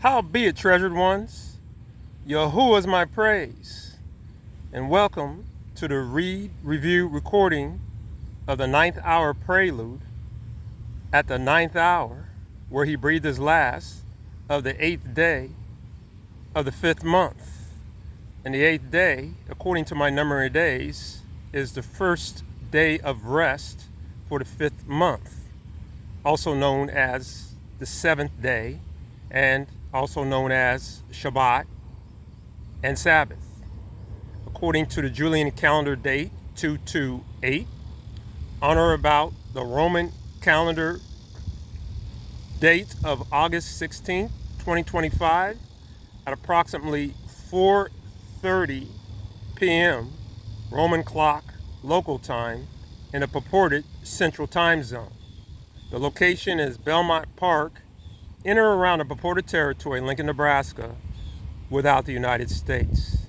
Howbeit, treasured ones, YaHUaH is my praise, and welcome to the review recording of the 9th hour Prelude at the 9th hour, where he breathed his last of the 8th day of the 5th month. And the 8th day, according to my number of days, is the first day of rest for the 5th month, also known as the 7th day, and also known as Shabbat and Sabbath. According to the Julian calendar date 228, on or about the Roman calendar date of August 16, 2025, at approximately 4:30 p.m. Roman clock local time in the purported Central Time Zone. The location is Belmont Park, in or around the purported territory in Lincoln, Nebraska, without the United States.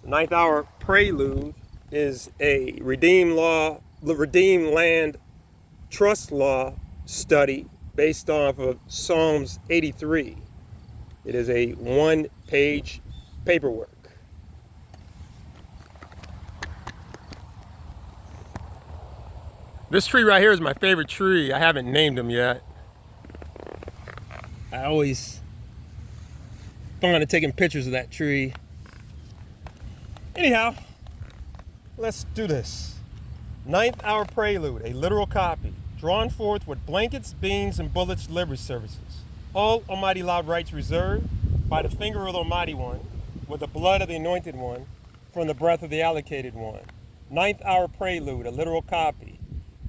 The 9th hour Prelude is a redeemed land trust law study based off of Psalms 83. It is a one-page paperwork. This tree right here is my favorite tree. I haven't named him yet. I always fond of taking pictures of that tree. Anyhow, let's do this. 9th hour Prelude, a literal copy, drawn forth with blankets, beans, and bullets delivery services. All Almighty loud rights reserved by the finger of the Almighty One, with the blood of the Anointed One, from the breath of the Allocated One. 9th hour Prelude, a literal copy,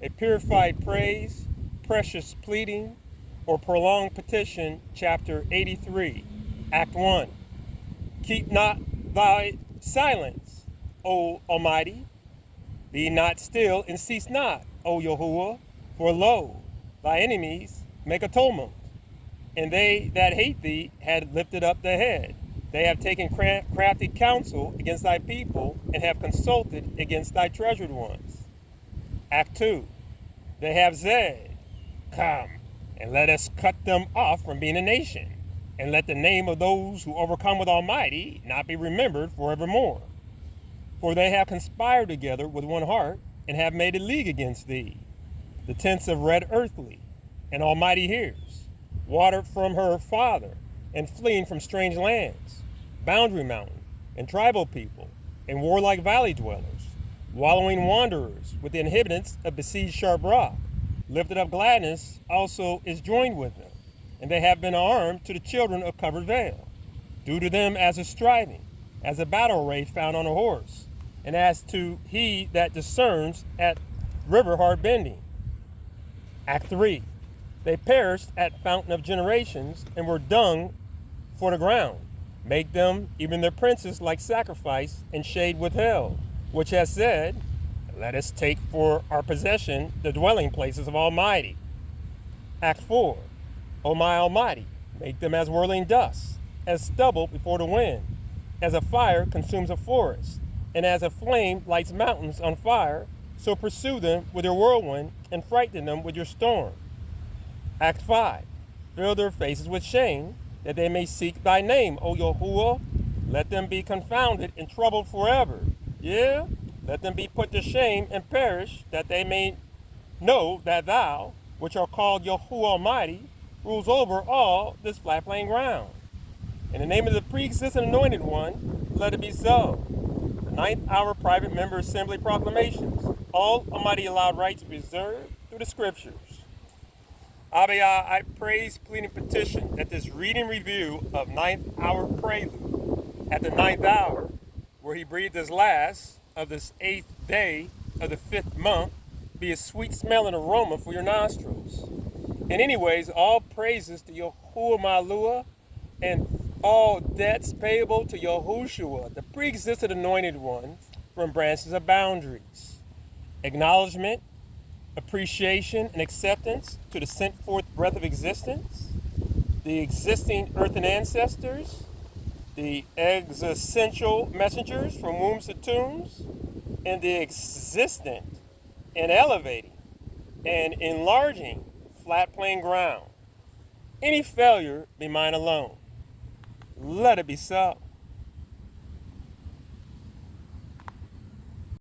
a purified praise, precious pleading, or prolonged petition, chapter 83, Act 1. Keep not thy silence, O Almighty. Be not still and cease not, O YaHUaH, for lo, thy enemies make a tumult, and they that hate thee had lifted up their head. They have taken crafty counsel against thy people, and have consulted against thy treasured ones. Act 2. They have said, come, and let us cut them off from being a nation, and let the name of those who overcome with Almighty not be remembered forevermore. For they have conspired together with one heart, and have made a league against thee. The tents of red earthly, and Almighty hears, water from her father, and fleeing from strange lands, boundary mountain, and tribal people, and warlike valley dwellers, wallowing wanderers with the inhabitants of besieged sharp rock. Lifted up gladness also is joined with them, and they have been armed to the children of covered veil. Do to them as a striving, as a battle array found on a horse, and as to he that discerns at river hard bending. Act 3. They perished at fountain of generations, and were dung for the ground. Make them, even their princes, like sacrifice, and shade withheld, which has said, let us take for our possession the dwelling places of Almighty. Act 4. O my Almighty, make them as whirling dust, as stubble before the wind, as a fire consumes a forest, and as a flame lights mountains on fire, so pursue them with your whirlwind, and frighten them with your storm. Act 5. Fill their faces with shame, that they may seek thy name, O YaHUaH. Let them be confounded and troubled forever. Yeah? Let them be put to shame and perish, that they may know that thou, which are called YaHUaH Almighty, rules over all this flat plain ground. In the name of the Pre-Existent Anointed One, let it be so. The 9th hour private member assembly proclamations. All Almighty allowed rights reserved through the scriptures. YaHUaH, I praise, plead, and petition that this reading review of 9th hour Prelude at the 9th hour, where he breathed his last of this 8th day of the 5th month, be a sweet smelling aroma for your nostrils. And anyways, all praises to YaHUaH Malua, and all debts payable to YaHUsHua, the Pre-Existent Anointed One, from branches of boundaries. Acknowledgement, appreciation, and acceptance to the sent forth breath of existence, the existing earthen ancestors, the existential messengers from wombs to tombs, and the existent and elevating and enlarging flat plain ground. Any failure be mine alone. Let it be so.